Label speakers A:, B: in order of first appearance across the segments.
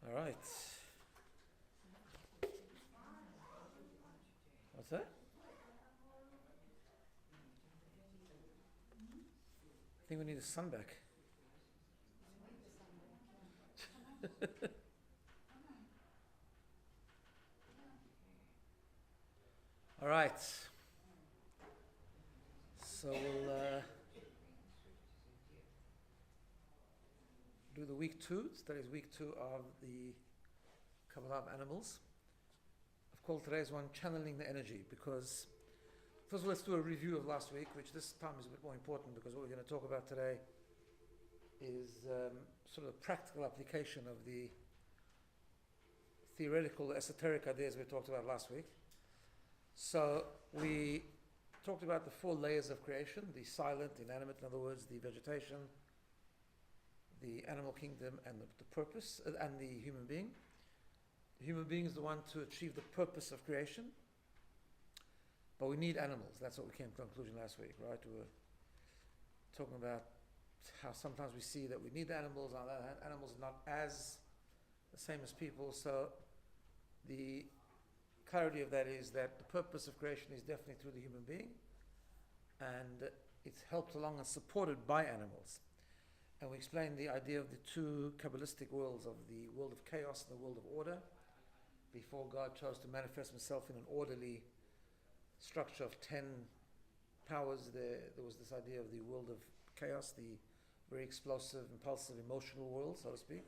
A: All right. What's that? I think we need the sun back. All right. So we'll do the week 2. Today is week 2 of the Kabbalah of animals. I've called today's one channeling the energy because first of all, let's do a review of last week, which this time is a bit more important because what we're going to talk about today is sort of a practical application of the theoretical, esoteric ideas we talked about last week. So we talked about the 4 layers of creation, the silent, inanimate, in other words, the vegetation, the animal kingdom, and the purpose, and the human being. The human being is the one to achieve the purpose of creation, but we need animals. That's what we came to conclusion last week, right? We were talking about how sometimes we see that we need the animals, on the other hand, animals are not as the same as people, so the clarity of that is that the purpose of creation is definitely through the human being, and it's helped along and supported by animals. And we explained the idea of the 2 Kabbalistic worlds, of the world of chaos and the world of order. Before God chose to manifest himself in an orderly structure of 10 powers, there was this idea of the world of chaos, the very explosive, impulsive, emotional world, so to speak,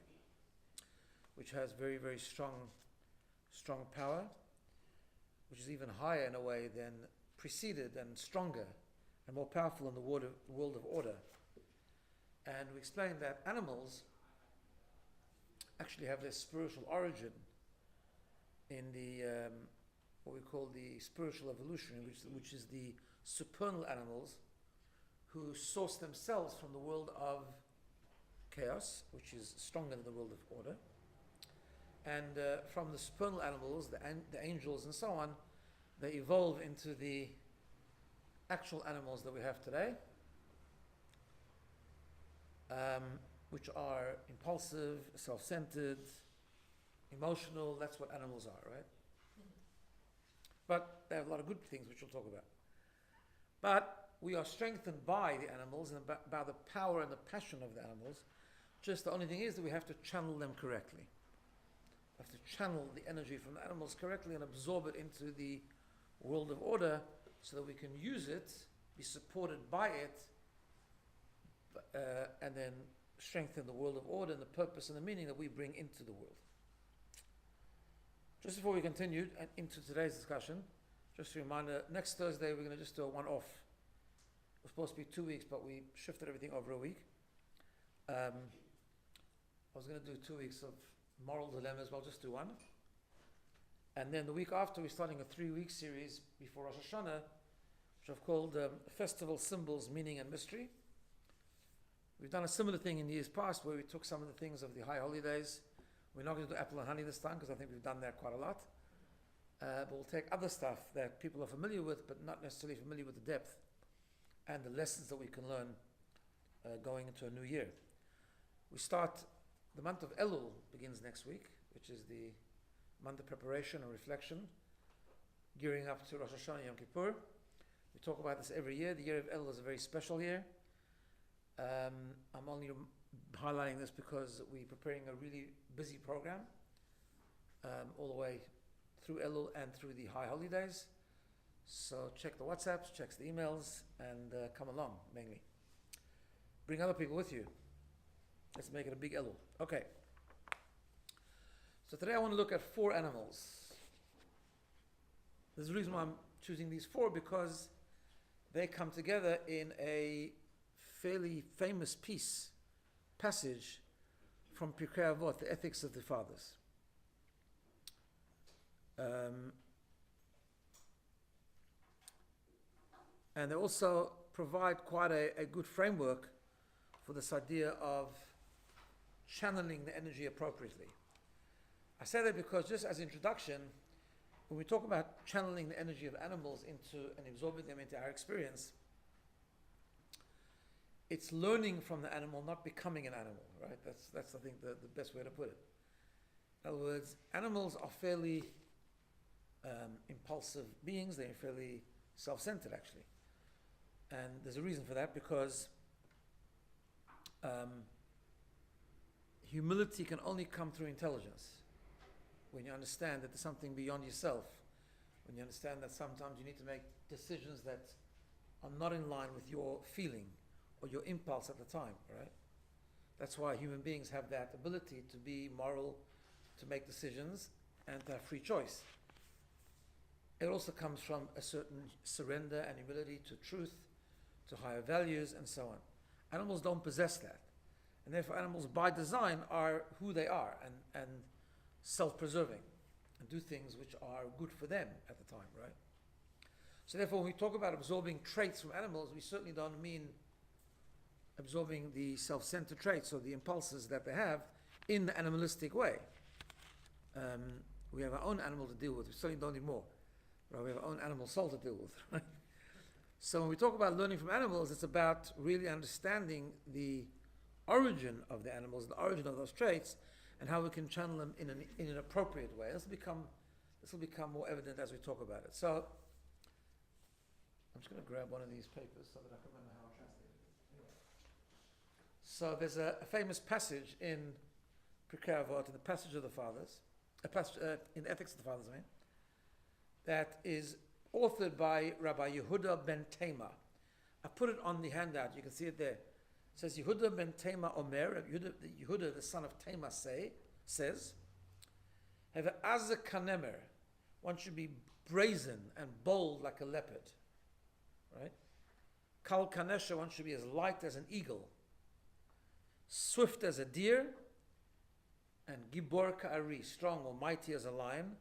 A: which has very, very strong power, which is even higher in a way than preceded and stronger and more powerful in the world of order. And we explained that animals actually have their spiritual origin in the what we call the spiritual evolution, which is the supernal animals who source themselves from the world of chaos, which is stronger than the world of order. And from the supernal animals, the angels and so on, they evolve into the actual animals that we have today, which are impulsive, self-centered, emotional. That's what animals are, right? But they have a lot of good things which we'll talk about. But we are strengthened by the animals and by the power and the passion of the animals. Just the only thing is that we have to channel them correctly. We have to channel the energy from the animals correctly and absorb it into the world of order so that we can use it, be supported by it, and then strengthen the world of order and the purpose and the meaning that we bring into the world. Just before we continue into today's discussion, just a reminder, next Thursday we're going to just do a one-off. It was supposed to be 2 weeks, but we shifted everything over a week. I was going to do 2 weeks of moral dilemmas, but I'll just do one. And then the week after, we're starting a 3-week series before Rosh Hashanah, which I've called Festival Symbols, Meaning and Mystery. We've done a similar thing in years past where we took some of the things of the high holidays. We're not going to do apple and honey this time because I think we've done that quite a lot. But we'll take other stuff that people are familiar with but not necessarily familiar with the depth and the lessons that we can learn going into a new year. We start, the month of Elul begins next week, which is the month of preparation and reflection, gearing up to Rosh Hashanah Yom Kippur. We talk about this every year. The year of Elul is a very special year. I'm only highlighting this because we're preparing a really busy program all the way through Elul and through the high holidays. So check the WhatsApps, check the emails, and come along, mainly. Bring other people with you. Let's make it a big Elul. Okay. So today I want to look at 4 animals. There's a reason why I'm choosing these 4, because they come together in a fairly famous passage from Pirkei Avot, the Ethics of the Fathers. And they also provide quite a good framework for this idea of channeling the energy appropriately. I say that because, just as introduction, when we talk about channeling the energy of animals into and absorbing them into our experience, it's learning from the animal, not becoming an animal, right? That's I think the best way to put it. In other words, animals are fairly impulsive beings. They're fairly self-centered, actually. And there's a reason for that, because humility can only come through intelligence. When you understand that there's something beyond yourself, when you understand that sometimes you need to make decisions that are not in line with your feeling or your impulse at the time, right? That's why human beings have that ability to be moral, to make decisions, and to have free choice. It also comes from a certain surrender and humility to truth, to higher values, and so on. Animals don't possess that. And therefore animals by design are who they are, and self-preserving, and do things which are good for them at the time, right? So therefore when we talk about absorbing traits from animals, we certainly don't mean absorbing the self-centered traits or the impulses that they have in the animalistic way. We have our own animal to deal with. We certainly don't need more. Right? We have our own animal soul to deal with. Right? So when we talk about learning from animals, it's about really understanding the origin of the animals, the origin of those traits, and how we can channel them in an appropriate way. This will become more evident as we talk about it. So I'm just going to grab one of these papers so that I can remember how I translate it. Anyway. So there's a famous passage in Pirkei Avot, in the Passage of the Fathers, in the Ethics of the Fathers, I mean, that is authored by Rabbi Yehuda ben Tema. I put it on the handout. You can see it there. It says Yehuda ben Tema Omer. Yehuda, the son of Tema, says, "Have az kanemer. One should be brazen and bold like a leopard, right? Kal kanesha. One should be as light as an eagle, swift as a deer, and gibor ka'ari, strong or mighty as a lion,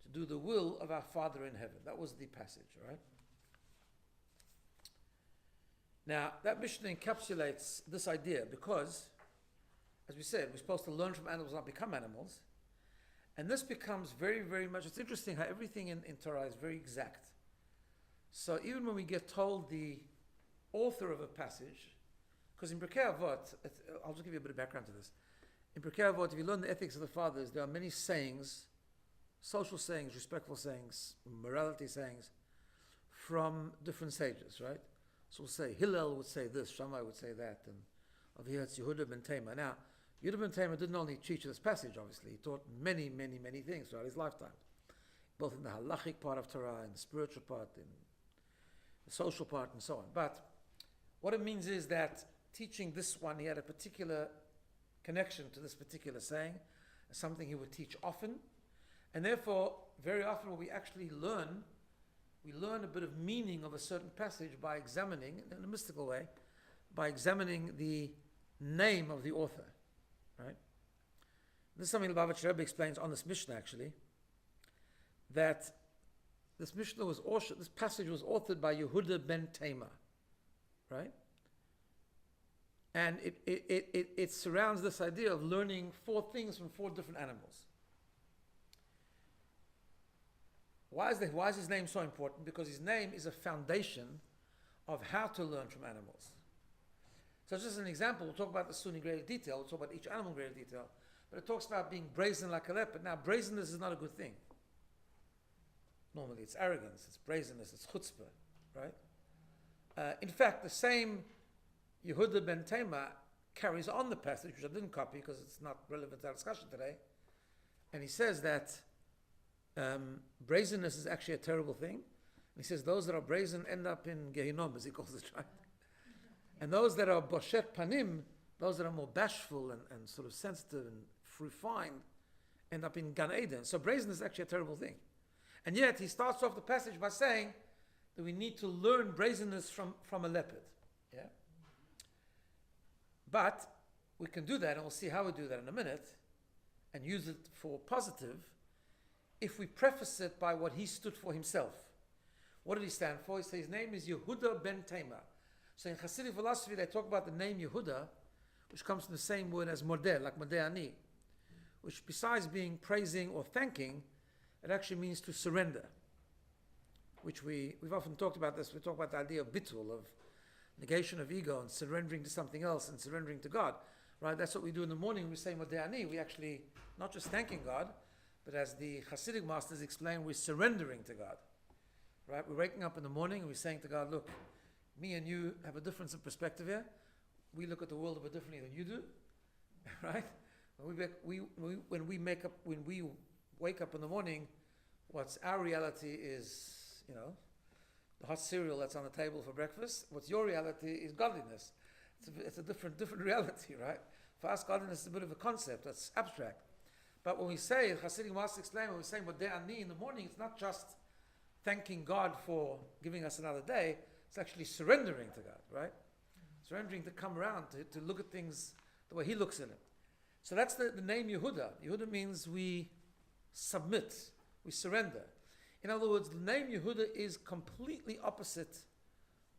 A: to do the will of our Father in heaven." That was the passage, right? Now, that Mishnah encapsulates this idea because, as we said, we're supposed to learn from animals, not become animals. And this becomes very, very much, it's interesting how everything in Torah is very exact. So even when we get told the author of a passage, because in Pirkei Avot, I'll just give you a bit of background to this. In Pirkei Avot, if you learn the ethics of the fathers, there are many sayings, social sayings, respectful sayings, morality sayings, from different sages, right? So we'll say, Hillel would say this, Shammai would say that, and over here it's Yehuda ben Tema. Now, Yehuda ben Tema didn't only teach this passage, obviously, he taught many, many, many things throughout his lifetime, both in the halachic part of Torah, in the spiritual part, in the social part, and so on. But what it means is that teaching this one, he had a particular connection to this particular saying, something he would teach often, and therefore, very often when we actually learn, we learn a bit of meaning of a certain passage by examining, in a mystical way, by examining the name of the author, right? This is something the Rabbi explains on this Mishnah, actually, that this Mishnah this passage was authored by Yehuda ben Tema, right? And it surrounds this idea of learning 4 things from 4 different animals. Why is his name so important? Because his name is a foundation of how to learn from animals. So just as an example, we'll talk about the soon in greater detail, we'll talk about each animal in greater detail, but it talks about being brazen like a leopard. Now, brazenness is not a good thing. Normally, it's arrogance, it's brazenness, it's chutzpah, right? In fact, the same Yehuda ben Tema carries on the passage, which I didn't copy because it's not relevant to our discussion today, and he says that brazenness is actually a terrible thing. And he says those that are brazen end up in Gehinnom, as he calls it, right? And those that are boshet panim, those that are more bashful and sort of sensitive and refined, end up in Gan Eden. So brazenness is actually a terrible thing. And yet he starts off the passage by saying that we need to learn brazenness from a leopard. Yeah? But we can do that, and we'll see how we do that in a minute, and use it for positive, if we preface it by what he stood for himself. What did he stand for? He says his name is Yehuda ben Tema. So in Hasidic philosophy, they talk about the name Yehuda, which comes from the same word as modeh, like modeh ani, which besides being praising or thanking, it actually means to surrender, which we've often talked about this. We talk about the idea of bitul, of negation of ego and surrendering to something else and surrendering to God. right? That's what we do in the morning. We say Modeh Ani. We actually not just thanking God, but as the Hasidic masters explain, we're surrendering to God, right? We're waking up in the morning and we're saying to God, look, me and you have a difference in perspective here. We look at the world a bit differently than you do, right? When we wake up in the morning, what's our reality is, the hot cereal that's on the table for breakfast. What's your reality is godliness. It's a different reality, right? For us, godliness is a bit of a concept that's abstract. But when we say, Hasidic Master explain, when we say Modeh Ani in the morning, it's not just thanking God for giving us another day. It's actually surrendering to God, right? Surrendering to come around, to look at things the way He looks at it. So that's the name Yehuda. Yehuda means we submit, we surrender. In other words, the name Yehuda is completely opposite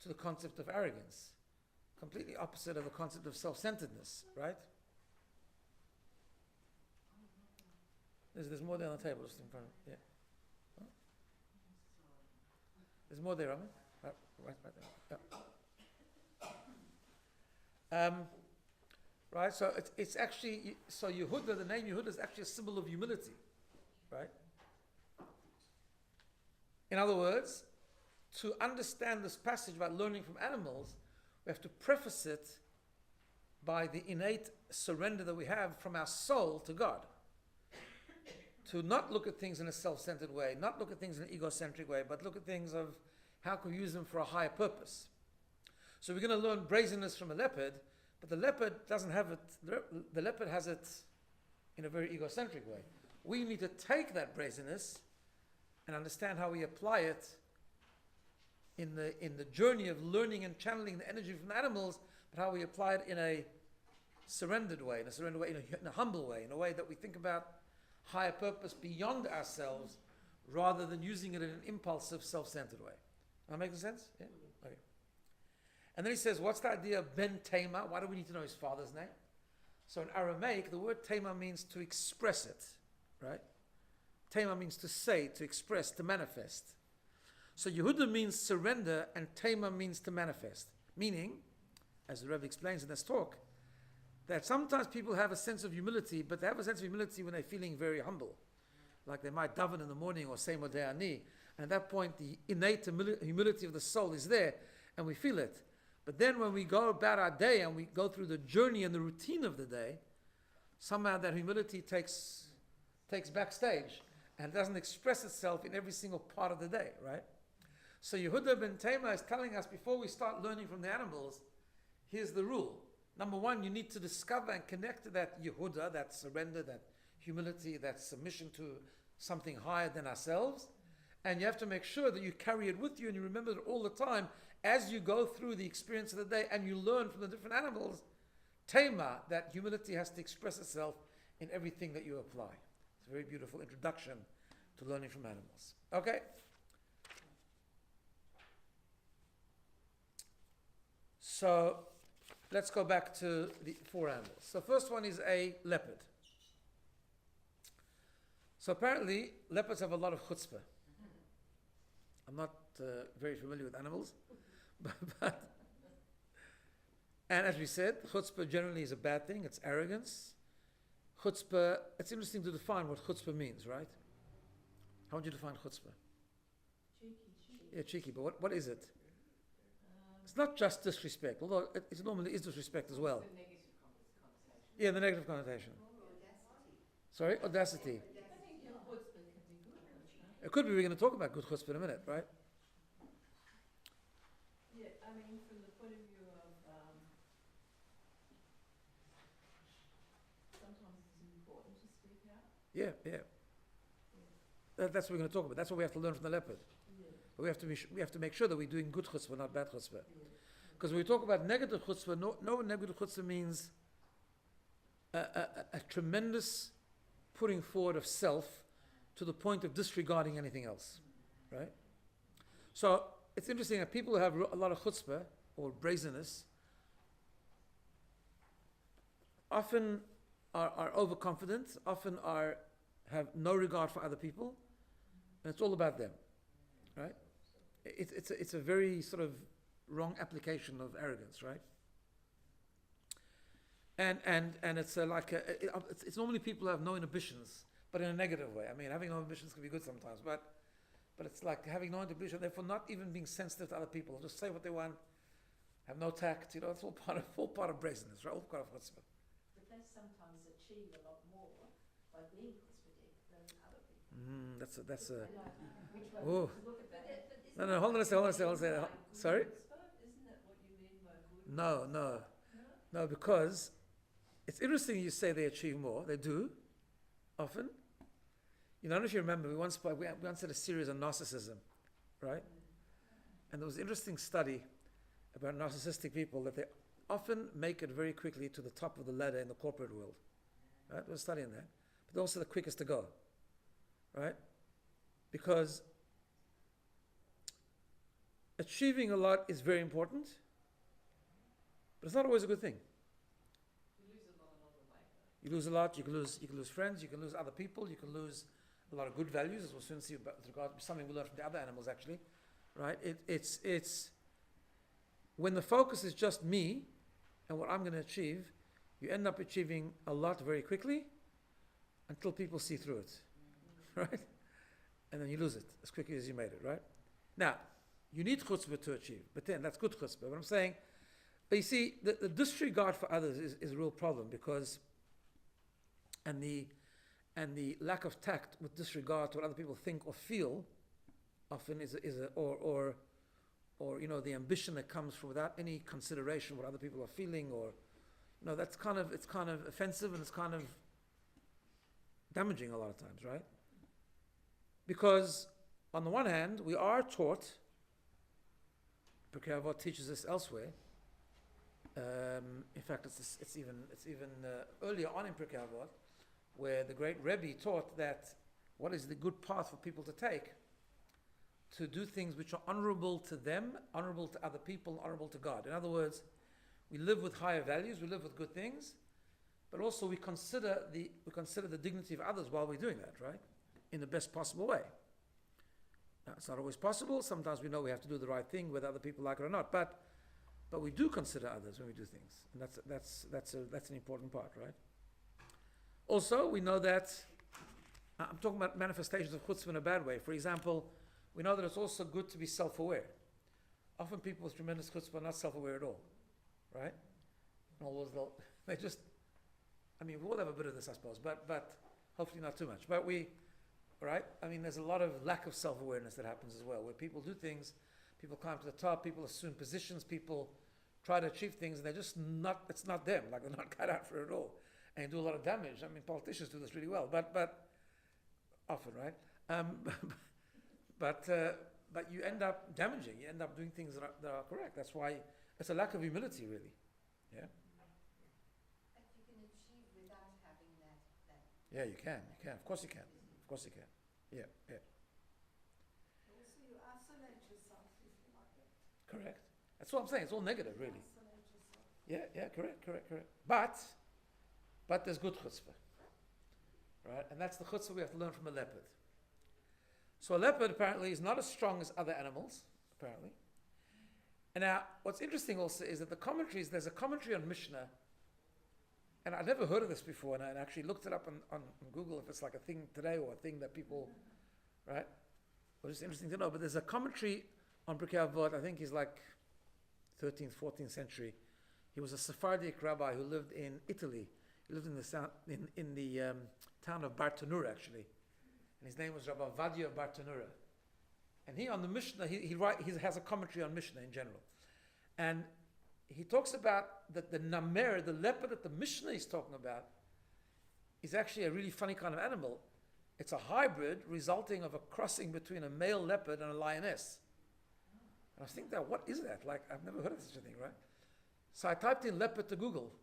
A: to the concept of arrogance, completely opposite of the concept of self-centeredness, right? There's more there on the table, just in front of you. Yeah. There's more there, Rabbi? Right there. Yeah. Right, so it's actually, Yehuda, the name Yehuda is actually a symbol of humility, right? In other words, to understand this passage about learning from animals, we have to preface it by the innate surrender that we have from our soul to God. To not look at things in a self-centered way, not look at things in an egocentric way, but look at things of how can we use them for a higher purpose. So we're going to learn brazenness from a leopard, but the leopard doesn't have it, the leopard has it in a very egocentric way. We need to take that brazenness and understand how we apply it in the journey of learning and channeling the energy from animals, but how we apply it in a surrendered way, in a humble way, in a way that we think about higher purpose beyond ourselves, rather than using it in an impulsive, self-centered way. Am I making sense? Yeah? Okay. And then he says, what's the idea of Ben Tema? Why do we need to know his father's name? So in Aramaic, the word Tema means to express it, right? Tema means to say, to express, to manifest. So Yehuda means surrender and Tema means to manifest. Meaning, as the Rabbi explains in this talk, that sometimes people have a sense of humility, but they have a sense of humility when they're feeling very humble. Like they might daven in the morning or say Modeh Ani. And at that point, the innate humility of the soul is there and we feel it. But then when we go about our day and we go through the journey and the routine of the day, somehow that humility takes backstage and doesn't express itself in every single part of the day, right? So Yehuda ben Tema is telling us, before we start learning from the animals, here's the rule. Number one, you need to discover and connect to that Yehuda, that surrender, that humility, that submission to something higher than ourselves. And you have to make sure that you carry it with you and you remember it all the time as you go through the experience of the day and you learn from the different animals. Tema, that humility has to express itself in everything that you apply. It's a very beautiful introduction to learning from animals. Okay? So let's go back to the four animals. So first one is a leopard. So apparently leopards have a lot of chutzpah. I'm not very familiar with animals, but and as we said, chutzpah generally is a bad thing. It's arrogance. Chutzpah, it's interesting to define what chutzpah means, right? How would you define chutzpah?
B: Cheeky.
A: Yeah, cheeky, but what is it? It's not just disrespect, although it normally is disrespect as well.
B: The negative connotation.
A: Yeah, the negative connotation.
C: Audacity.
A: Sorry, audacity.
B: I think your chutzpah can be good, can't
A: It could be, we're going to talk about good chutzpah in a minute, right?
B: Yeah, I mean, from the point of view of sometimes it's important to speak out.
A: Yeah. That's what we're going to talk about. That's what we have to learn from the leopard.
B: Yeah.
A: But we have to make sure that we're doing good chutzpah, not bad chutzpah. Because when we talk about negative chutzpah, no negative chutzpah means a tremendous putting forward of self to the point of disregarding anything else, right? So it's interesting that people who have a lot of chutzpah or brazenness often are overconfident, often have no regard for other people, and it's all about them, right? It's a very sort of wrong application of arrogance, right? And it's it's normally people who have no inhibitions, but in a negative way. I mean, having no inhibitions can be good sometimes, but it's like having no inhibition, therefore not even being sensitive to other people, just say what they want, have no tact. You know, it's all part of brazenness, right? All part of chutzpah.
B: But they sometimes achieve a lot more by being chutzpahdik than other people.
A: That's a.
B: I know. Which way
A: Oh.
B: to look at that.
A: No, hold on a second. Sorry?
B: Isn't that what you mean by good?
A: No, because it's interesting you say they achieve more. They do, often. You know, I don't know if you remember, we once did a series on narcissism, right? And there was an interesting study about narcissistic people that they often make it very quickly to the top of the ladder in the corporate world. Right? We're studying that. But they're also the quickest to go. Right? Because achieving a lot is very important, but it's not always a good thing.
B: You lose a lot along the way.
A: You lose a lot, you can lose friends, you can lose other people, you can lose a lot of good values, as we'll soon see with regard to something we learned from the other animals actually. Right? It's when the focus is just me and what I'm going to achieve, you end up achieving a lot very quickly until people see through it. Right? And then you lose it as quickly as you made it, right? Now, you need chutzpah to achieve, but then that's good chutzpah. What I'm saying, but you see, the disregard for others is a real problem because, and the lack of tact with disregard to what other people think or feel, often or you know, the ambition that comes from without any consideration what other people are feeling, or you know, it's kind of offensive and it's kind of damaging a lot of times, right? Because on the one hand, we are taught, Pirkei Avot teaches us elsewhere. In fact, it's even earlier on in Pirkei Avot, where the great Rabbi taught that what is the good path for people to take, to do things which are honorable to them, honorable to other people, honorable to God. In other words, we live with higher values, we live with good things, but also we consider the dignity of others while we're doing that, right? In the best possible way. Now, it's not always possible. Sometimes we know we have to do the right thing whether other people like it or not, but we do consider others when we do things, and that's an important part, right? Also, we know that I'm talking about manifestations of chutzpah in a bad way. For example, we know that it's also good to be self-aware. Often people with tremendous chutzpah are not self-aware at all, right? In other words, they just, I mean, we all have a bit of this, I suppose, but hopefully not too much. But right? I mean, there's a lot of lack of self-awareness that happens as well, where people do things, people climb to the top, people assume positions, people try to achieve things, and they're just not, it's not them, like they're not cut out for it at all. And do a lot of damage. I mean, politicians do this really well, but often, right? But you end up damaging. You end up doing things that are correct. That's why it's a lack of humility, really. Yeah.
C: But you can achieve without having that.
A: Yeah, you can. Of course you can. Yeah.
C: Also, you isolate yourself if you like it.
A: Correct. That's what I'm saying. It's all negative, really.
C: Isolate yourself.
A: Yeah. Correct. But there's good chutzpah, right? And that's the chutzpah we have to learn from a leopard. So a leopard apparently is not as strong as other animals, apparently. And now, what's interesting also is that there's a commentary on Mishnah, and I'd never heard of this before, and I actually looked it up on Google if it's like a thing today or a thing that people, right? Well, it's interesting to know, but there's a commentary on Pirkei Avot, I think he's like 13th, 14th century. He was a Sephardic rabbi who lived in Italy. He lived in the town of Bartanura, actually. And his name was Rabbi Vadia of Bartanura. And he, on the Mishnah, he has a commentary on Mishnah in general. And he talks about that the namer, the leopard that the Mishnah is talking about, is actually a really funny kind of animal. It's a hybrid resulting of a crossing between a male leopard and a lioness. And I was thinking, what is that? Like, I've never heard of such a thing, right? So I typed in leopard to Google,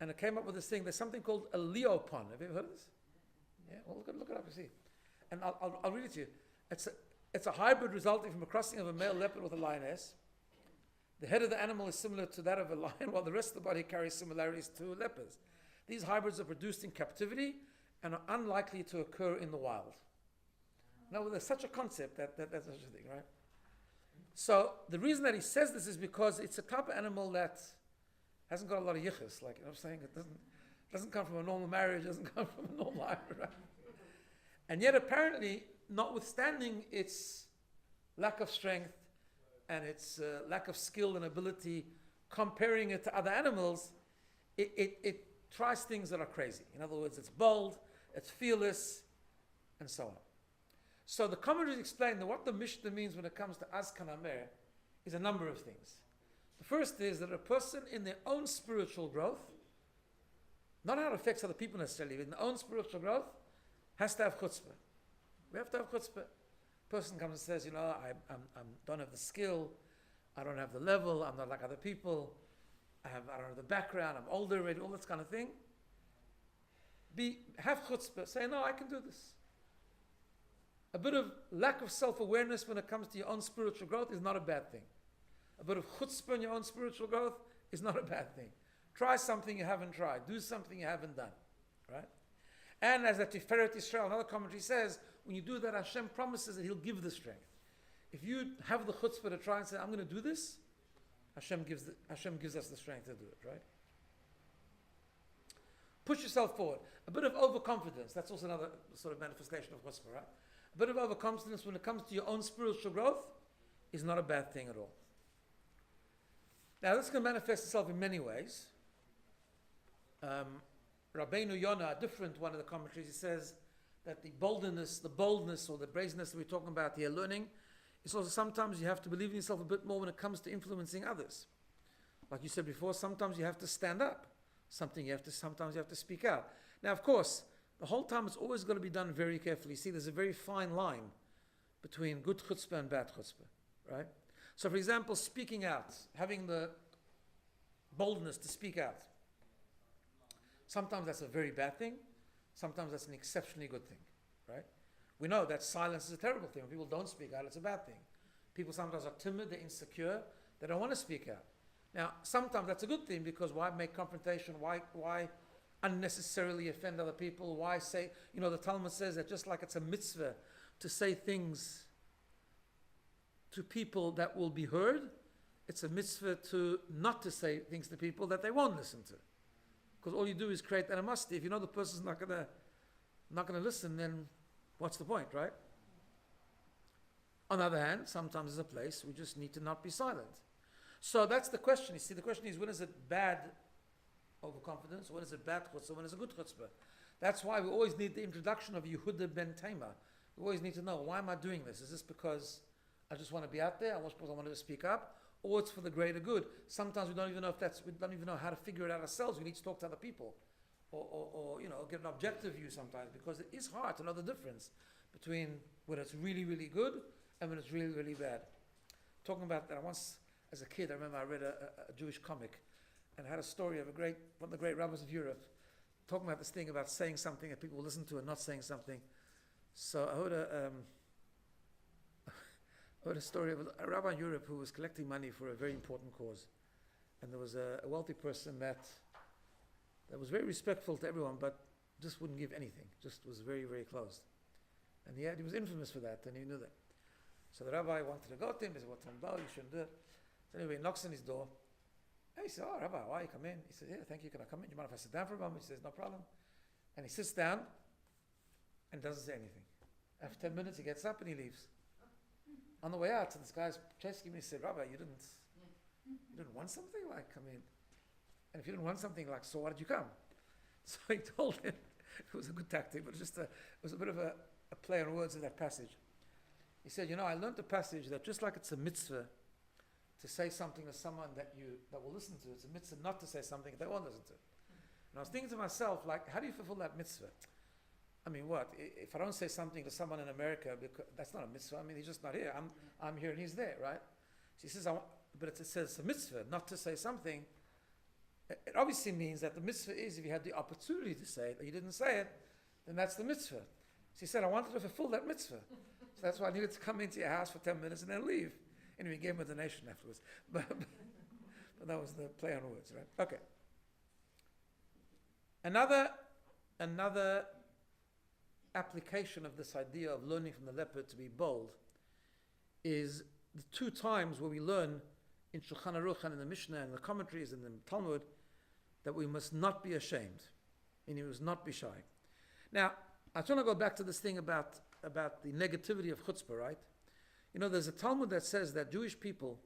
A: and it came up with this thing. There's something called a leopon. Have you ever heard of this? Yeah, well, look it up and see. And I'll read it to you. It's a hybrid resulting from a crossing of a male leopard with a lioness. The head of the animal is similar to that of a lion, while the rest of the body carries similarities to leopards. These hybrids are produced in captivity and are unlikely to occur in the wild. Now, there's such a concept that's such a thing, right? So the reason that he says this is because it's a type of animal that Hasn't got a lot of yichus, like, you know what I'm saying? It doesn't come from a normal marriage, doesn't come from a normal life, right? And yet apparently, notwithstanding its lack of strength and its lack of skill and ability, comparing it to other animals, it tries things that are crazy. In other words, it's bold, it's fearless, and so on. So the commentaries explain that what the Mishnah means when it comes to Azkan Amer is a number of things. The first is that a person in their own spiritual growth, not how it affects other people necessarily, but in their own spiritual growth, has to have chutzpah. We have to have chutzpah. Person comes and says, I don't have the skill, I don't have the level, I'm not like other people, I don't have the background, I'm older already, all that kind of thing. Have chutzpah, say, no, I can do this. A bit of lack of self-awareness when it comes to your own spiritual growth is not a bad thing. A bit of chutzpah in your own spiritual growth is not a bad thing. Try something you haven't tried. Do something you haven't done. Right? And as the Tiferet Yisrael, another commentary says, when you do that, Hashem promises that He'll give the strength. If you have the chutzpah to try and say, I'm going to do this, Hashem gives us the strength to do it, right? Push yourself forward. A bit of overconfidence, that's also another sort of manifestation of chutzpah, right? A bit of overconfidence when it comes to your own spiritual growth is not a bad thing at all. Now this can manifest itself in many ways. Rabbeinu Yonah, a different one of the commentaries, he says that the boldness or the brazenness that we're talking about here, learning, is also sometimes you have to believe in yourself a bit more when it comes to influencing others. Like you said before, sometimes you have to stand up. Sometimes you have to speak out. Now, of course, the whole time it's always got to be done very carefully. See, there's a very fine line between good chutzpah and bad chutzpah, right? So, for example, speaking out, having the boldness to speak out. Sometimes that's a very bad thing. Sometimes that's an exceptionally good thing, right? We know that silence is a terrible thing. When people don't speak out, it's a bad thing. People sometimes are timid, they're insecure, they don't want to speak out. Now, sometimes that's a good thing because why make confrontation? Why unnecessarily offend other people? Why say, the Talmud says that just like it's a mitzvah to say things to people that will be heard, it's a mitzvah not to say things to people that they won't listen to. Because all you do is create animosity. If you know the person's not gonna listen, then what's the point, right? On the other hand, sometimes there's a place we just need to not be silent. So that's the question. You see, the question is, when is it bad overconfidence? When is it bad chutzpah? When is it good chutzpah? That's why we always need the introduction of Yehuda ben Tema. We always need to know, why am I doing this? Is this because I just want to be out there? I want to speak up? Or it's for the greater good? Sometimes we don't even know how to figure it out ourselves. We need to talk to other people. Or get an objective view sometimes, because it is hard to know the difference between when it's really, really good and when it's really, really bad. Talking about that, once as a kid, I remember I read a Jewish comic and had a story of one of the great rabbis of Europe, talking about this thing about saying something that people will listen to and not saying something. So I heard a story of a rabbi in Europe who was collecting money for a very important cause. And there was a wealthy person that was very respectful to everyone, but just wouldn't give anything, just was very, very closed. And he was infamous for that, and he knew that. So the rabbi wanted to go to him. He said, "What time? You shouldn't do it." So anyway, he knocks on his door. And he said, "Oh, Rabbi, why you come in?" He said, "Yeah, thank you. Can I come in? Do you mind if I sit down for a moment?" He says, "No problem." And he sits down and doesn't say anything. After 10 minutes, he gets up and he leaves. On the way out, so this guy's chasing him. He said, "Rabbi, you didn't want something? Like, and if you didn't want something, like, so why did you come?" So he told him, it was a good tactic, but it was a bit of a play on words in that passage. He said, I learned the passage that just like it's a mitzvah to say something to someone that will listen to, it's a mitzvah not to say something that they won't listen to. And I was thinking to myself, like, how do you fulfill that mitzvah? I mean, what? If I don't say something to someone in America, because that's not a mitzvah. I mean, he's just not here. I'm here and he's there, right? So he says, but it says it's a mitzvah not to say something. It obviously means that the mitzvah is, if you had the opportunity to say it, but you didn't say it, then that's the mitzvah. So he said, I wanted to fulfill that mitzvah. So that's why I needed to come into your house for 10 minutes and then leave. Anyway, he gave him a donation afterwards. But that was the play on words, right? Okay. Another application of this idea of learning from the leopard to be bold is the two times where we learn in Shulchan Aruch and in the Mishnah and the commentaries and the Talmud that we must not be ashamed, meaning we must not be shy. Now, I want to go back to this thing about the negativity of chutzpah, right? You know, there's a Talmud that says that Jewish people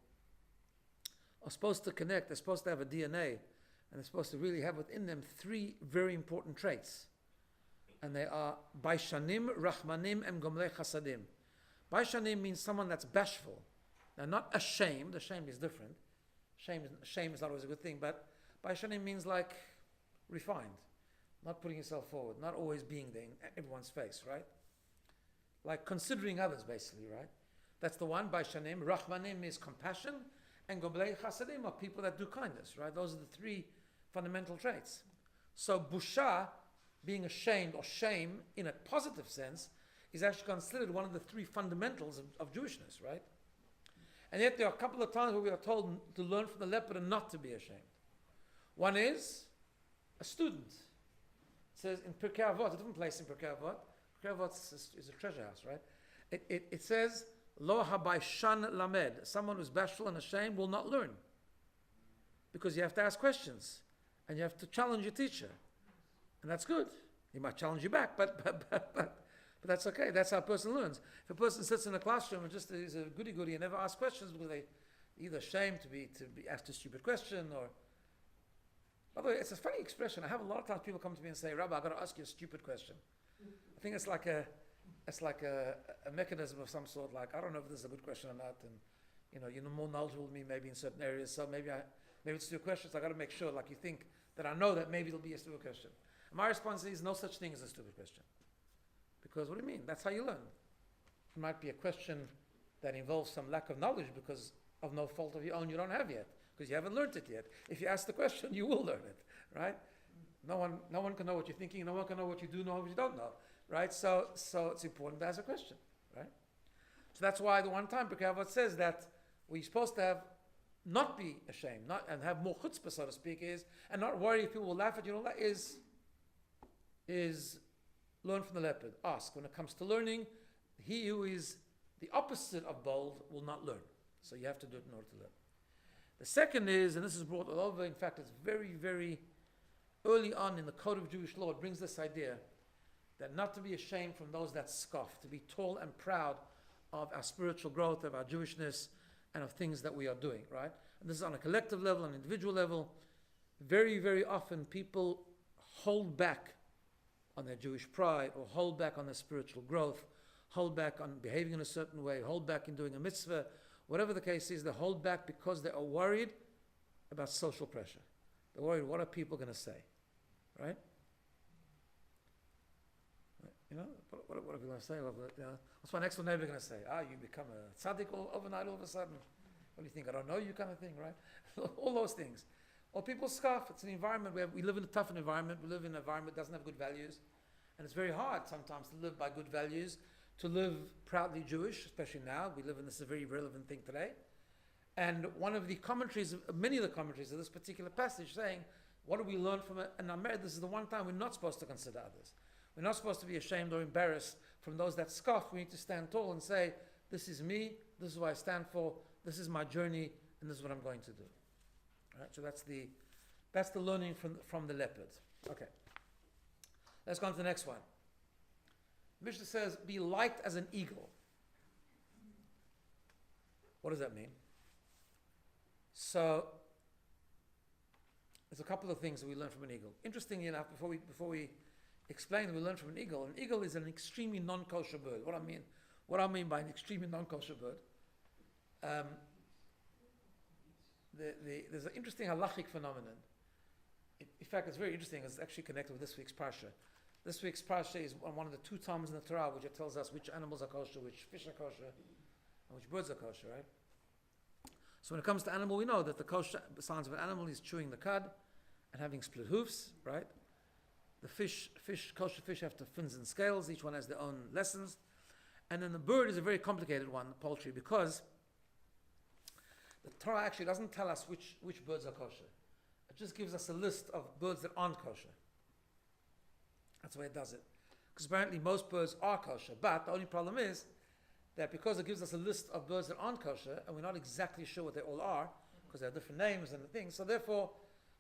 A: are supposed to connect, they're supposed to have a DNA, and they're supposed to really have within them three very important traits. And they are Baishanim, Rahmanim, and Gomlei Chasadim. Baishanim means someone that's bashful. Now, not ashamed. Ashamed is different. Shame is not always a good thing, but Baishanim means like refined, not putting yourself forward, not always being there in everyone's face, right? Like considering others, basically, right? That's the one, Baishanim. Rahmanim is compassion, and Gomlei Chasadim are people that do kindness, right? Those are the three fundamental traits. So, Busha, being ashamed or shame in a positive sense, is actually considered one of the three fundamentals of Jewishness, right? And yet there are a couple of times where we are told to learn from the leopard and not to be ashamed. One is a student. It says in Pirkei Avot, a different place in Pirkei Avot. Pirkei Avot is a treasure house, right? It says, Lo habaishan lamed. Someone who's bashful and ashamed will not learn. Because you have to ask questions. And you have to challenge your teacher. And that's good. He might challenge you back, but that's okay. That's how a person learns. If a person sits in a classroom and just is a goody-goody and never asks questions because they either ashamed to be asked a stupid question or... By the way, it's a funny expression. I have a lot of times people come to me and say, Rabbi, I've got to ask you a stupid question. I think it's like a mechanism of some sort, like, I don't know if this is a good question or not, and you're more knowledgeable than me maybe in certain areas, so maybe it's a stupid question, so I've got to make sure, like you think that I know that maybe it'll be a stupid question. And my response is no such thing as a stupid question. Because what do you mean? That's how you learn. It might be a question that involves some lack of knowledge because of no fault of your own you don't have yet, because you haven't learned it yet. If you ask the question, you will learn it, right? No one can know what you're thinking, no one can know what you do know what you don't know, right? So it's important to ask a question, right? So that's why the one time Pirkei Avot says that we're supposed to have not be ashamed, and have more chutzpah, so to speak, and not worry if people will laugh at you, is learn from the leopard. Ask. When it comes to learning, he who is the opposite of bold will not learn. So you have to do it in order to learn. The second is, and this is brought all over, in fact, it's very, very early on in the code of Jewish law, it brings this idea that not to be ashamed from those that scoff, to be tall and proud of our spiritual growth, of our Jewishness, and of things that we are doing, right? And this is on a collective level, on an individual level. Very, very often people hold back on their Jewish pride, or hold back on their spiritual growth, hold back on behaving in a certain way, hold back in doing a mitzvah, whatever the case is, they hold back because they are worried about social pressure. They're worried, what are people going to say, right? What are people going to say? What's my next door neighbor going to say? You become a tzaddik overnight all of a sudden. What do you think? I don't know you kind of thing, right? All those things. Or people scoff. It's an environment where we live in a tough environment. We live in an environment that doesn't have good values. And it's very hard sometimes to live by good values, to live proudly Jewish, especially now. We live in this is a very relevant thing today. And one of the commentaries, many of the commentaries of this particular passage saying, what do we learn from it? And this is the one time we're not supposed to consider others. We're not supposed to be ashamed or embarrassed from those that scoff. We need to stand tall and say, this is me, this is what I stand for, this is my journey, and this is what I'm going to do. All right, so that's the learning from the leopard. Okay. Let's go on to the next one. Mishnah says, be light as an eagle. What does that mean? So, there's a couple of things that we learn from an eagle. Interestingly enough, before we explain that we learn from an eagle is an extremely non-kosher bird. What I mean by an extremely non-kosher bird, there's an interesting halachic phenomenon. In fact, it's very interesting. It's actually connected with this week's parsha. This week's parsha is one of the two times in the Torah which it tells us which animals are kosher, which fish are kosher, and which birds are kosher, right? So when it comes to animal, we know that the kosher signs of an animal is chewing the cud and having split hoofs, right? The kosher fish have fins and scales. Each one has their own lessons. And then the bird is a very complicated one, the poultry, because the Torah actually doesn't tell us which birds are kosher. It just gives us a list of birds that aren't kosher. That's the way it does it. Because apparently most birds are kosher. But the only problem is that because it gives us a list of birds that aren't kosher, and we're not exactly sure what they all are, because they have different names and things, so therefore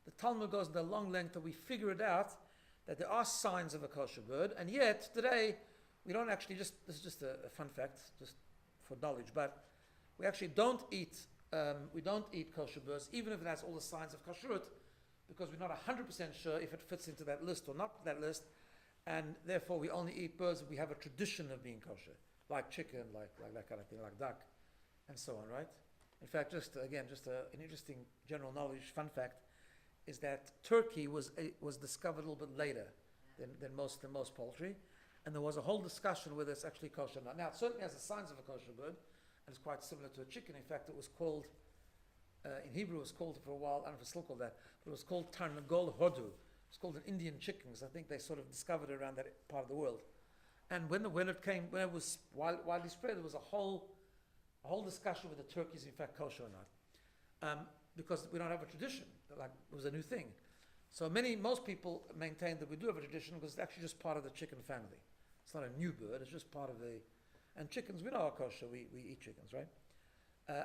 A: the Talmud goes into long length that we figure it out that there are signs of a kosher bird, and yet today we don't actually this is just a fun fact, just for knowledge, but we actually don't eat kosher birds, even if it has all the signs of kashrut, because we're not 100% sure if it fits into that list or not that list, and therefore we only eat birds if we have a tradition of being kosher, like chicken, like that kind of thing, like duck, and so on, right? In fact, just an interesting general knowledge fun fact is that turkey was discovered a little bit later than most poultry, and there was a whole discussion whether it's actually kosher or not. Now, it certainly has the signs of a kosher bird, and it's quite similar to a chicken. In fact, it was called, in Hebrew it was called for a while, I don't know if it's still called that, but it was called Tarnagol Hodu. It's called an Indian chickens. I think they sort of discovered it around that part of the world. And when it was widely spread, there was a whole discussion whether turkey is in fact kosher or not. Because we don't have a tradition, like it was a new thing. So most people maintain that we do have a tradition because it's actually just part of the chicken family. It's not a new bird, it's just part of and chickens, we know are kosher, we eat chickens, right?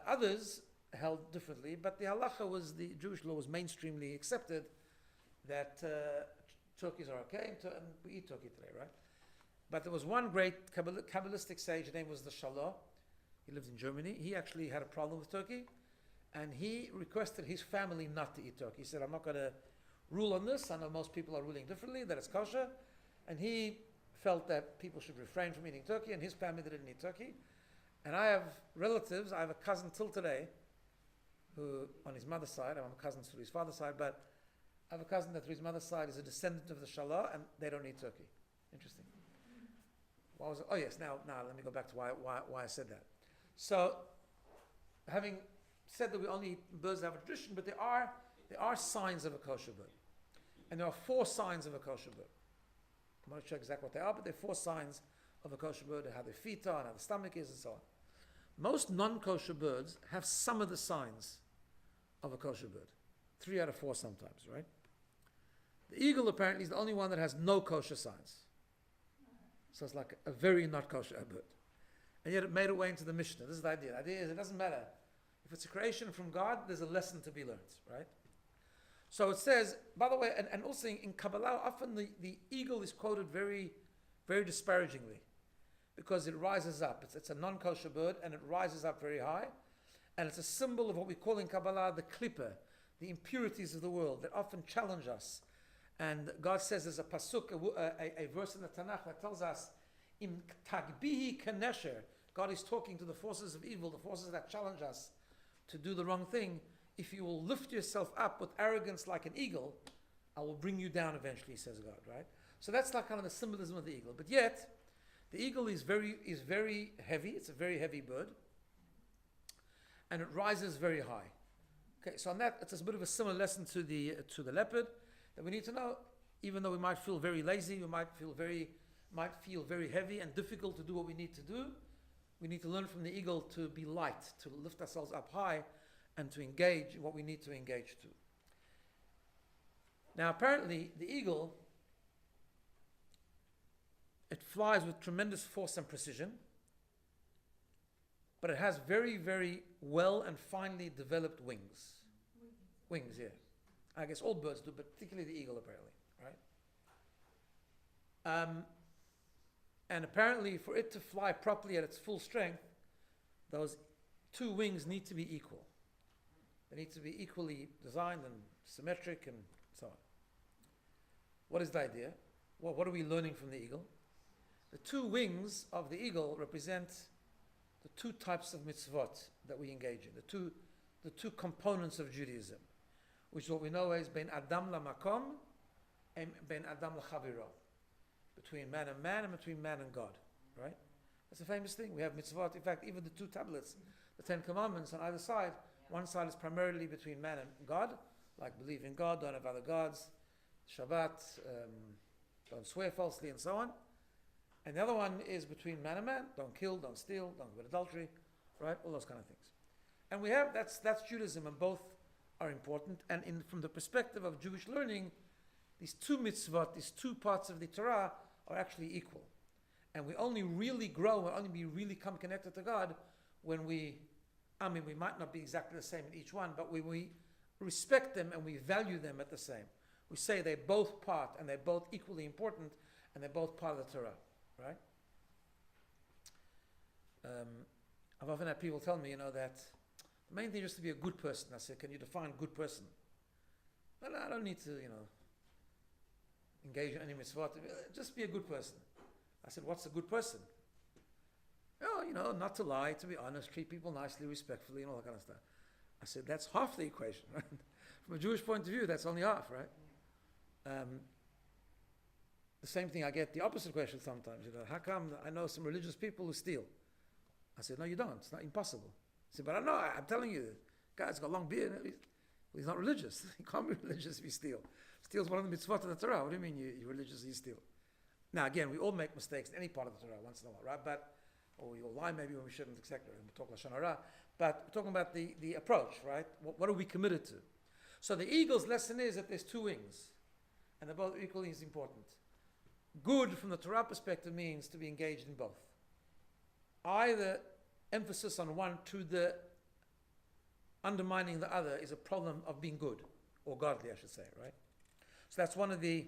A: Others held differently, but the halacha the Jewish law was mainstreamly accepted that turkeys are okay, and we eat turkey today, right? But there was one great Kabbalistic sage, his name was the Shalah. He lived in Germany. He actually had a problem with turkey, and he requested his family not to eat turkey. He said, I'm not going to rule on this. I know most people are ruling differently, that it's kosher. And he felt that people should refrain from eating turkey, and his family didn't eat turkey. And I have relatives, I have a cousin till today, who, on his mother's side, I'm a cousin to his father's side, but I have a cousin that through his mother's side is a descendant of the Shalah, and they don't eat turkey. Interesting. What was it? Oh yes, now let me go back to why I said that. So, having said that we only eat birds that have a tradition, but there are signs of a kosher bird. And there are 4 signs of a kosher bird. I'm not sure exactly what they are, but there are 4 signs of a kosher bird, how their feet are, and how the stomach is, and so on. Most non-kosher birds have some of the signs of a kosher bird. 3 out of 4 sometimes, right? The eagle apparently is the only one that has no kosher signs. So it's like a very not kosher bird. And yet it made its way into the Mishnah. This is the idea. The idea is it doesn't matter. If it's a creation from God, there's a lesson to be learned, right? So it says, by the way, and also in Kabbalah, often the eagle is quoted very, very disparagingly because it rises up. It's a non-kosher bird and it rises up very high. And it's a symbol of what we call in Kabbalah the klippa, the impurities of the world that often challenge us. And God says there's a pasuk, a verse in the Tanakh that tells us, Im tagbihi kanesher, God is talking to the forces of evil, the forces that challenge us to do the wrong thing. If you will lift yourself up with arrogance like an eagle, I will bring you down eventually, says God, right? So that's like kind of the symbolism of the eagle. But yet, the eagle is very heavy. It's a very heavy bird. And it rises very high. Okay, so on that, it's a bit of a similar lesson to the leopard, that we need to know, even though we might feel very lazy, we might feel very heavy and difficult to do what we need to do, we need to learn from the eagle to be light, to lift ourselves up high, and to engage in what we need to engage to. Now, apparently, the eagle, it flies with tremendous force and precision, but it has very, very well and finely developed wings. Wings, yeah. I guess all birds do, but particularly the eagle, apparently, right? And apparently, for it to fly properly at its full strength, those 2 wings need to be equal. They need to be equally designed and symmetric and so on. What is the idea? Well, what are we learning from the eagle? The 2 wings of the eagle represent the 2 types of mitzvot that we engage in, the two components of Judaism, which is what we know as ben Adam la makom and ben Adam la chaviro, between man and between man and God, right? That's a famous thing. We have mitzvot. In fact, even the 2 tablets, the 10 commandments on either side, one side is primarily between man and God, like believe in God, don't have other gods, Shabbat, don't swear falsely, and so on. And the other one is between man and man, don't kill, don't steal, don't commit adultery, right? All those kind of things. And we have, that's Judaism, and both are important. And from the perspective of Jewish learning, these 2 mitzvot, these 2 parts of the Torah are actually equal. And we only really grow and only really come connected to God when we might not be exactly the same in each one, but we respect them and we value them at the same. We say they're both part and they're both equally important and they're both part of the Torah, right? I've often had people tell me, that the main thing is just to be a good person. I said, can you define good person? Well, I don't need to, engage in any mitzvot. Just be a good person. I said, what's a good person? Oh, not to lie, to be honest, treat people nicely, respectfully, and all that kind of stuff. I said, that's half the equation, right? From a Jewish point of view, that's only half, right? The same thing, I get the opposite question sometimes. How come I know some religious people who steal? I said, no, you don't. It's not impossible. I said, but I know, I'm telling you, the guy's got a long beard. He's not religious. He can't be religious if he steals. Steals one of the mitzvot of the Torah. What do you mean you're religious and you steal? Now, again, we all make mistakes in any part of the Torah once in a while, right? Or we all lie maybe when we shouldn't, etc. And we'll talk Lashon Hara. But we're talking about the approach, right? What are we committed to? So the eagle's lesson is that there's two wings, and they're both equally as important. Good from the Torah perspective means to be engaged in both. Either emphasis on one to the undermining the other is a problem of being good, or godly, I should say, right? So that's one of the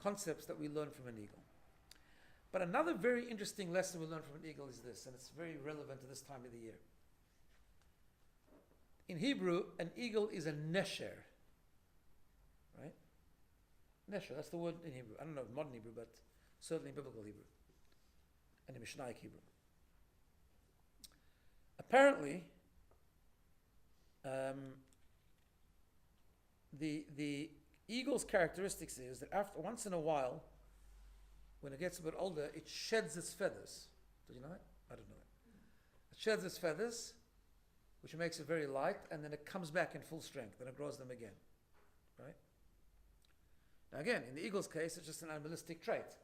A: concepts that we learn from an eagle. But another very interesting lesson we learn from an eagle is this, and it's very relevant to this time of the year. In Hebrew, an eagle is a nesher, right? Nesher, that's the word in Hebrew. I don't know modern Hebrew, but certainly in biblical Hebrew and in Mishnaic Hebrew. Apparently, the eagle's characteristics is that after once in a while, when it gets a bit older, it sheds its feathers. Did you know that? I didn't know that. It sheds its feathers, which makes it very light, and then it comes back in full strength, and it grows them again. Right? Now again, in the eagle's case, it's just an animalistic trait.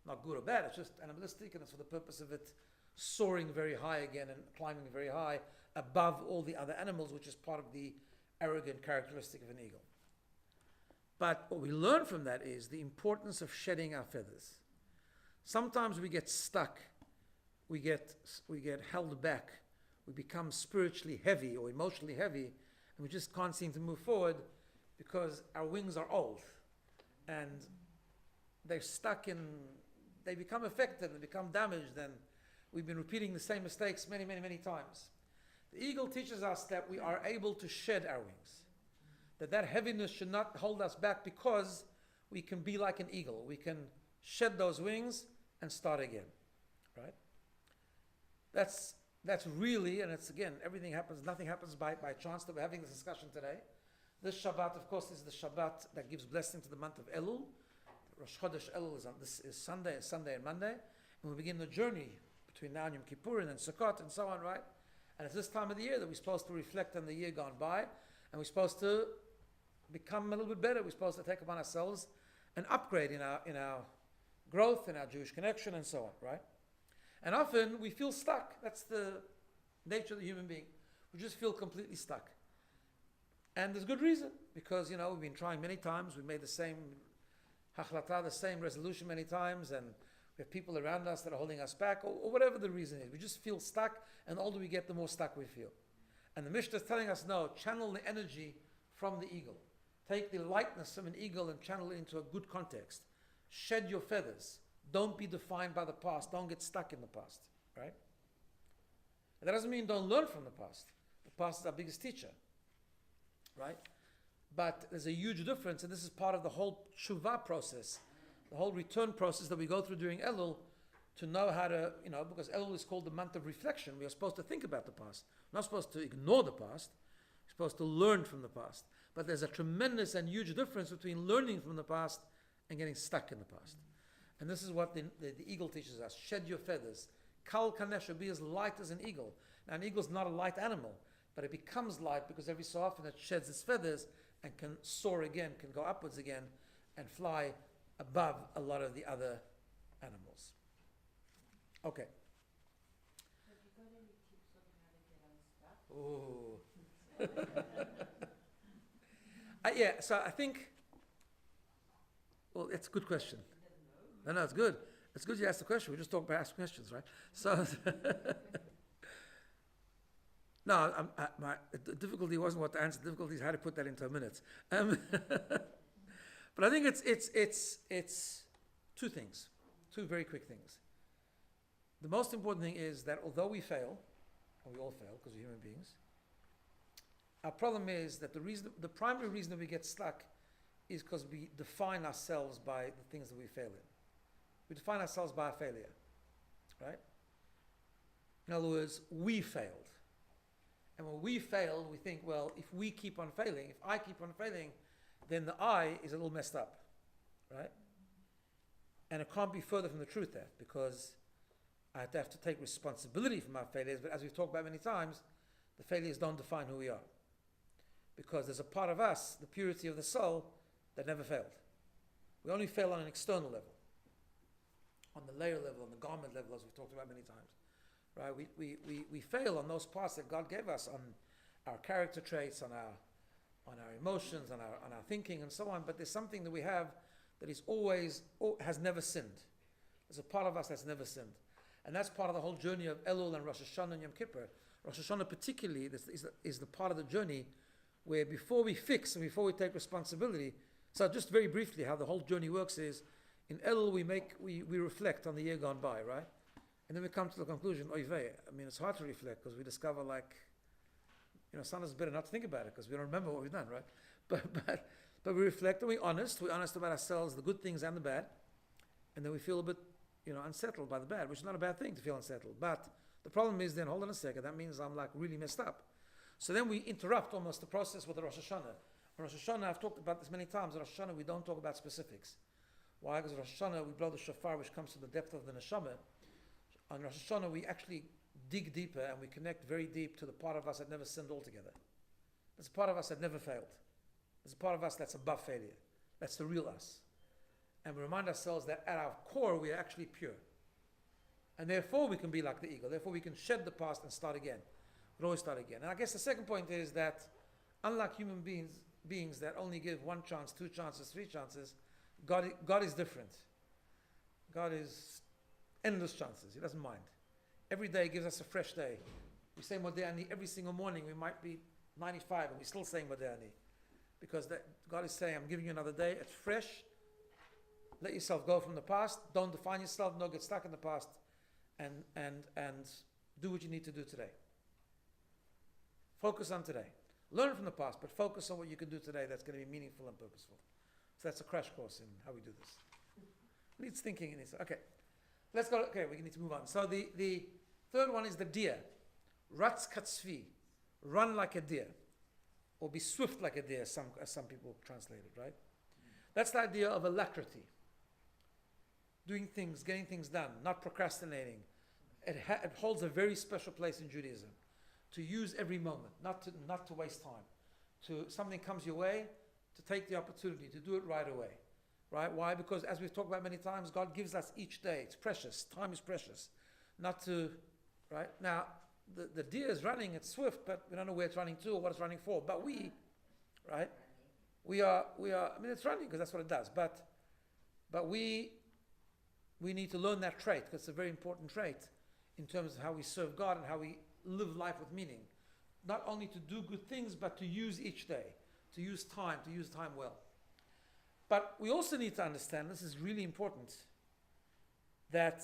A: Not good or bad, it's just animalistic, and it's for the purpose of it soaring very high again and climbing very high above all the other animals, which is part of the arrogant characteristic of an eagle. But what we learn from that is the importance of shedding our feathers. Sometimes we get stuck, we get held back, we become spiritually heavy or emotionally heavy, and we just can't seem to move forward because our wings are old and they're stuck they become affected and become damaged, and we've been repeating the same mistakes many, many, many times. The eagle teaches us that we are able to shed our wings, that heaviness should not hold us back, because we can be like an eagle. We can shed those wings and start again, right? That's really, and it's again, nothing happens by chance that we're having this discussion today. This Shabbat, of course, is the Shabbat that gives blessing to the month of Elul. Rosh Chodesh Elul is Sunday and Monday, and we begin the journey between now and Yom Kippur and then Sukkot and so on, right? And it's this time of the year that we're supposed to reflect on the year gone by, and we're supposed to become a little bit better. We're supposed to take upon ourselves an upgrade in our growth, in our Jewish connection, and so on, right? And often we feel stuck. That's the nature of the human being. We just feel completely stuck. And there's good reason, because, we've been trying many times. We've made the same hachlata, the same resolution many times, and we have people around us that are holding us back, or whatever the reason is. We just feel stuck, and the older we get, the more stuck we feel. And the Mishnah is telling us, no, channel the energy from the eagle. Take the lightness from an eagle and channel it into a good context. Shed your feathers. Don't be defined by the past. Don't get stuck in the past, right? And that doesn't mean don't learn from the past. The past is our biggest teacher, right? But there's a huge difference, and this is part of the whole tshuva process, the whole return process that we go through during Elul, to know how to, because Elul is called the month of reflection. We are supposed to think about the past. We're not supposed to ignore the past. We're supposed to learn from the past. But there's a tremendous and huge difference between learning from the past and getting stuck in the past. And this is what the eagle teaches us. Shed your feathers. Kal kanesha, be as light as an eagle. Now, an eagle is not a light animal, but it becomes light because every so often it sheds its feathers and can soar again, can go upwards again, and fly above a lot of the other animals. Okay.
B: Have you got any tips on how to get unstuck?
A: Yeah, so I think, well, it's a good question. No, it's good. It's good you asked the question. We just talked about asking questions, right? So, No, the difficulty wasn't what to answer. The difficulty is how to put that into a minute. But I think it's two things, two very quick things. The most important thing is that although we fail, and we all fail because we're human beings, our problem is that the primary reason that we get stuck is because we define ourselves by the things that we fail in. We define ourselves by our failure, right? In other words, we failed. And when we fail, we think, well, if we keep on failing, if I keep on failing, then the I is a little messed up, right? And it can't be further from the truth there, because I have to take responsibility for my failures, but as we've talked about many times, the failures don't define who we are. Because there's a part of us, the purity of the soul, that never failed. We only fail on an external level, on the layer level, on the garment level, as we've talked about many times. Right? We fail on those parts that God gave us, on our character traits, on our emotions, on our thinking, and so on. But there's something that we have that is has never sinned. There's a part of us that's never sinned, and that's part of the whole journey of Elul and Rosh Hashanah and Yom Kippur. Rosh Hashanah particularly is the part of the journey where before we fix and before we take responsibility. So just very briefly, how the whole journey works is, in Elul we reflect on the year gone by, right? And then we come to the conclusion, oy vey. I mean, it's hard to reflect because we discover, sometimes it's better not to think about it because we don't remember what we've done, right? But we reflect and we're honest about ourselves, the good things and the bad, and then we feel a bit, unsettled by the bad, which is not a bad thing to feel unsettled. But the problem is then, hold on a second, that means I'm really messed up. So then we interrupt almost the process with the Rosh Hashanah. On Rosh Hashanah, I've talked about this many times. On Rosh Hashanah, we don't talk about specifics. Why? Because Rosh Hashanah, we blow the shofar, which comes to the depth of the neshama. On Rosh Hashanah, we actually dig deeper and we connect very deep to the part of us that never sinned altogether. There's a part of us that never failed. There's a part of us that's above failure. That's the real us. And we remind ourselves that at our core, we are actually pure. And therefore, we can be like the eagle. Therefore, we can shed the past and start again. We can always start again. And I guess the second point is that, unlike human beings that only give one chance, two chances, three chances, God is different. God is endless chances. He doesn't mind. Every day gives us a fresh day. We say Modeh Ani every single morning. We might be 95 and we're still saying Modeh Ani. Because God is saying, I'm giving you another day. It's fresh. Let yourself go from the past. Don't define yourself. Don't get stuck in the past. And do what you need to do today. Focus on today. Learn from the past, but focus on what you can do today that's going to be meaningful and purposeful. So that's a crash course in how we do this. It needs thinking. Okay. Let's go. Okay, we need to move on. So the third one is the deer. Ratz katzvi. Run like a deer. Or be swift like a deer, as some people translate it, right? That's the idea of alacrity. Doing things, getting things done, not procrastinating. It holds a very special place in Judaism. To use every moment, not to waste time. Something comes your way, to take the opportunity, to do it right away. Right? Why? Because as we've talked about many times, God gives us each day. It's precious. Time is precious. Right? Now, the deer is running, it's swift, but we don't know where it's running to or what it's running for. But we are, it's running because that's what it does. But we need to learn that trait because it's a very important trait in terms of how we serve God and how we live life with meaning. Not only to do good things, but to use each day, to use time well. But we also need to understand, this is really important, that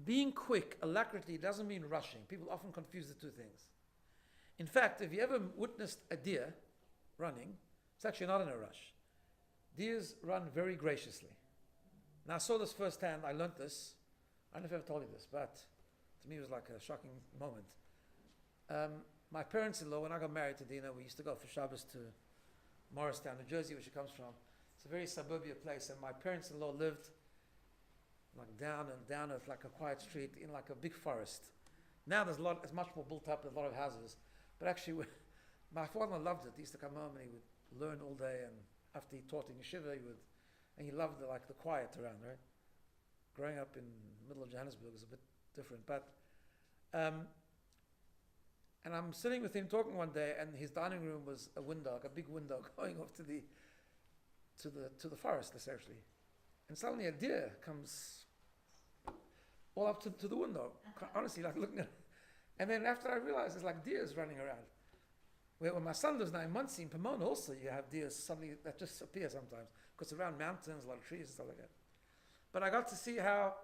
A: being quick, alacrity, doesn't mean rushing. People often confuse the two things. In fact, if you ever witnessed a deer running, it's actually not in a rush. Deers run very graciously. Now I saw this firsthand, I learned this. I don't know if I ever told you this, but to me it was like a shocking moment. My parents-in-law, when I got married to Dina, we used to go for Shabbos to Morristown, New Jersey, where she comes from. It's a very suburban place, and my parents-in-law lived down like a quiet street in like a big forest. Now there's much more built up, there's a lot of houses. But actually, my father loved it. He used to come home and he would learn all day, and after he taught in yeshiva, he loved the quiet around, right? Growing up in the middle of Johannesburg is a bit different, but and I'm sitting with him talking one day, and his dining room was a window, like a big window going off to the forest, essentially. And suddenly a deer comes all up to the window, honestly, like looking at it. And then after I realized there's like deers running around. When my son lives now in Muncie, in Pomona also, you have deer suddenly that just appear sometimes. Because around mountains, a lot of trees and stuff like that. But I got to see how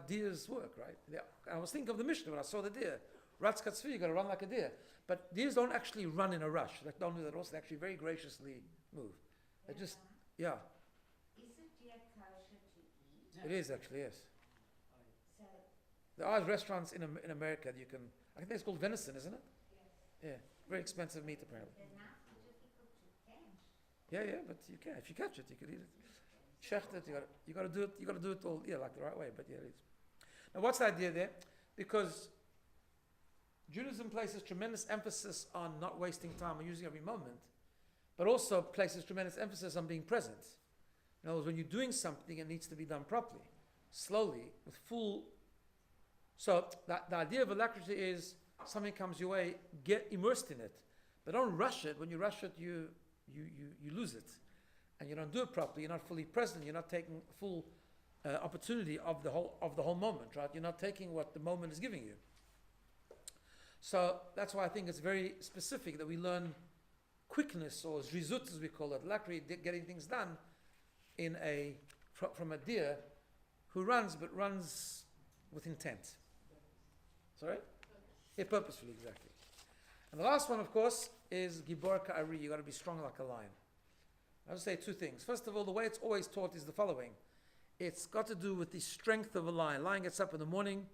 A: deers work, right? Yeah. I was thinking of the Mishnah when I saw the deer. Ratz katzvi, you got to run like a deer. But deers don't actually run in a rush. They don't do that also. They actually very graciously move. They just, yeah.
C: Is it deer kosher to eat?
A: It is actually, yes.
C: So,
A: There are restaurants in America that you can, I think it's called venison, isn't it?
C: yes.
A: Yeah. Very expensive meat apparently.
C: They're not so difficult to catch.
A: Yeah, but you can. If you catch it, you can eat it. Shecht it, you got to do it. You got to do it all, like the right way. But yeah, it is. Now, what's the idea there? Because Judaism places tremendous emphasis on not wasting time or using every moment, but also places tremendous emphasis on being present. In other words, when you're doing something, it needs to be done properly, slowly, with full. So the idea of alacrity is something comes your way, get immersed in it, but don't rush it. When you rush it, you lose it. And you don't do it properly, you're not fully present, you're not taking full opportunity of the whole moment, right? You're not taking what the moment is giving you. So that's why I think it's very specific that we learn quickness, or zrizut as we call it, alacrity, getting things done from a deer who runs, but runs with intent. Sorry? Yeah, purposefully, exactly. And the last one, of course, is gibor ka'ari. You got to be strong like a lion. I'll say two things. First of all, the way it's always taught is the following. It's got to do with the strength of a lion. Lion gets up in the morning,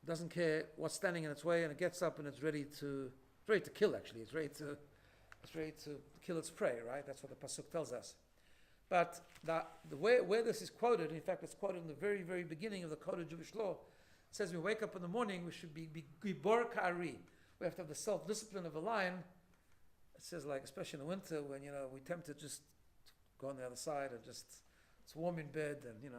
A: doesn't care what's standing in its way, and it gets up and it's ready to kill. Actually, it's ready to kill its prey. Right? That's what the pasuk tells us. But the way where this is quoted, in fact, it's quoted in the very, very beginning of the Code of Jewish Law. It says we wake up in the morning, we should be gibor ka'ari. We have to have the self-discipline of a lion. It says, like, especially in the winter when, we tempt to just go on the other side and just, it's warm in bed and,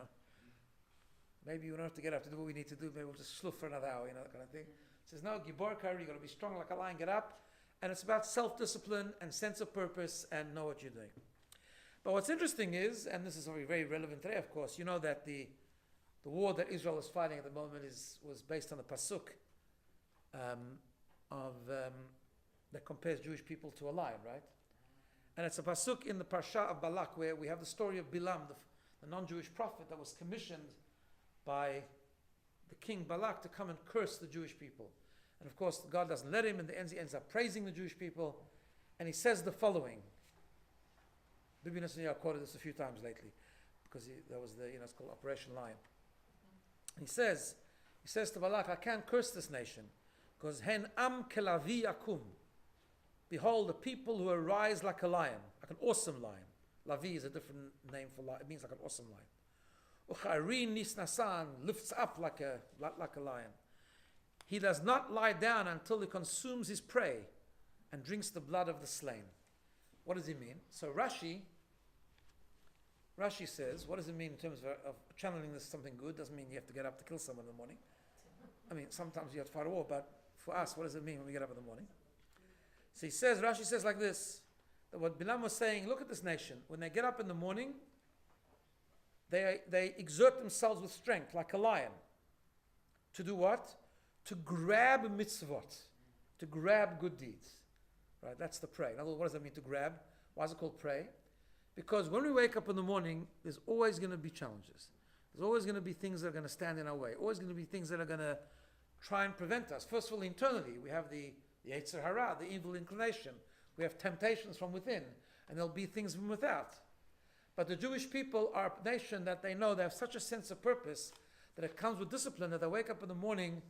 A: maybe we don't have to get up to do what we need to do. Maybe we'll just sloof for another hour, that kind of thing. It says, no, gibor ka'ari, you've got to be strong like a lion, get up. And it's about self-discipline and sense of purpose and know what you're doing. But what's interesting is, and this is very, very relevant today, of course, you know that the war that Israel is fighting at the moment was based on the pasuk that compares Jewish people to a lion, right? And it's a pasuk in the Parsha of Balak where we have the story of Bilam, the non-Jewish prophet that was commissioned by the king Balak to come and curse the Jewish people. And of course, God doesn't let him, and he ends up praising the Jewish people. And he says the following. BINA quoted this a few times lately, because that was it's called Operation Lion. And he says to Balak, I can't curse this nation, because hen am kelavi yakum. Behold, the people who arise like a lion, like an awesome lion. Lavi is a different name for lion. It means like an awesome lion. Ucharin nisnasan, lifts up like a lion. He does not lie down until he consumes his prey and drinks the blood of the slain. What does he mean? So Rashi says, what does it mean in terms of channeling this something good? Doesn't mean you have to get up to kill someone in the morning. I mean, sometimes you have to fight a war, but for us, what does it mean when we get up in the morning? So Rashi says like this, that what Bilam was saying, look at this nation. When they get up in the morning, they exert themselves with strength, like a lion. To do what? To grab mitzvot, to grab good deeds. Right, that's the prey. In other words, what does that mean to grab? Why is it called prey? Because when we wake up in the morning, there's always going to be challenges. There's always going to be things that are going to stand in our way. Always going to be things that are going to try and prevent us. First of all, internally, we have the Yetzer Hara, the evil inclination. We have temptations from within, and there'll be things from without. But the Jewish people are a nation that they know they have such a sense of purpose that it comes with discipline that they wake up in the morning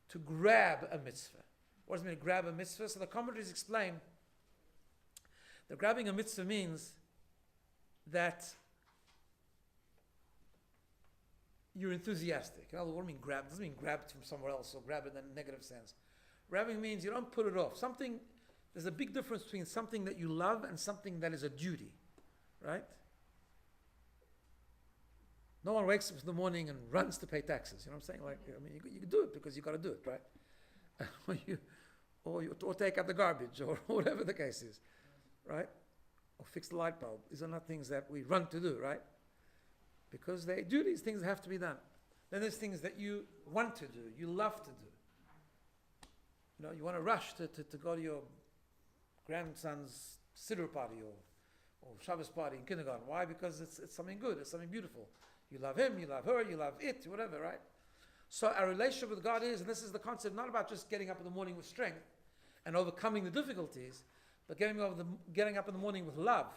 A: to grab a mitzvah. What does it mean to grab a mitzvah? So the commentaries explain that grabbing a mitzvah means that you're enthusiastic. In other words, what do I mean grab? It doesn't mean grab it from somewhere else or grab it in a negative sense. Grabbing means you don't put it off. There's a big difference between something that you love and something that is a duty, right? No one wakes up in the morning and runs to pay taxes. You know what I'm saying? You do it because you got to do it, right? or take out the garbage, or whatever the case is, right? Or fix the light bulb. These are not things that we run to do, right? Because they do these things have to be done. Then there's things that you want to do, you love to do. You know, you want to rush to go to your grandson's Siddur party or Shabbos party in kindergarten. Why? Because it's something good, it's something beautiful. You love him, you love her, you love it, whatever, right? So our relationship with God is, and this is the concept, not about just getting up in the morning with strength and overcoming the difficulties, but getting up in the morning with love,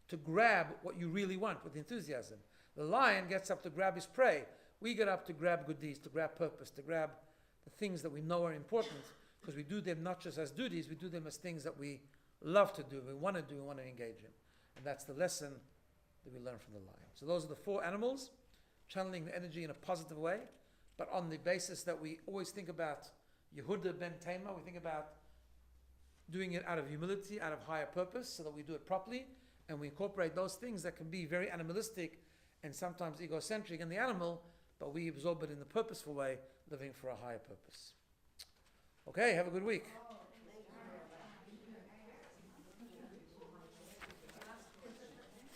A: to grab what you really want with enthusiasm. The lion gets up to grab his prey. We get up to grab good deeds, to grab purpose, to grab the things that we know are important, because we do them not just as duties, we do them as things that we love to do, we want to engage in. And that's the lesson that we learn from the lion. So those are the 4 animals, channeling the energy in a positive way, but on the basis that we always think about Yehuda ben Tema, we think about doing it out of humility, out of higher purpose, so that we do it properly, and we incorporate those things that can be very animalistic and sometimes egocentric in the animal, but we absorb it in the purposeful way, living for a higher purpose. Okay, have a good week.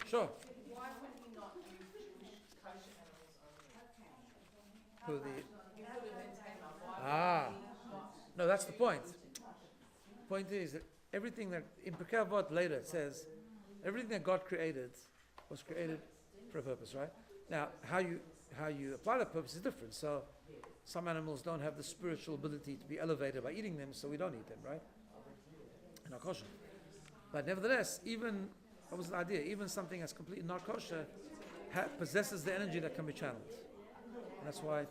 A: Sure.
B: Why would you not use Jewish kosher animals only?
A: Who the
B: You put it in Tamar. Why
A: Ah.
B: would you not?
A: No, that's the point. Point is that everything that in Pirkei Avot later it says, everything that God created was created for a purpose, right? Now, how you apply that purpose is different. So, some animals don't have the spiritual ability to be elevated by eating them, so we don't eat them, right? Not kosher. But nevertheless, even what was the idea? Even something that's completely not kosher possesses the energy that can be channeled. And that's why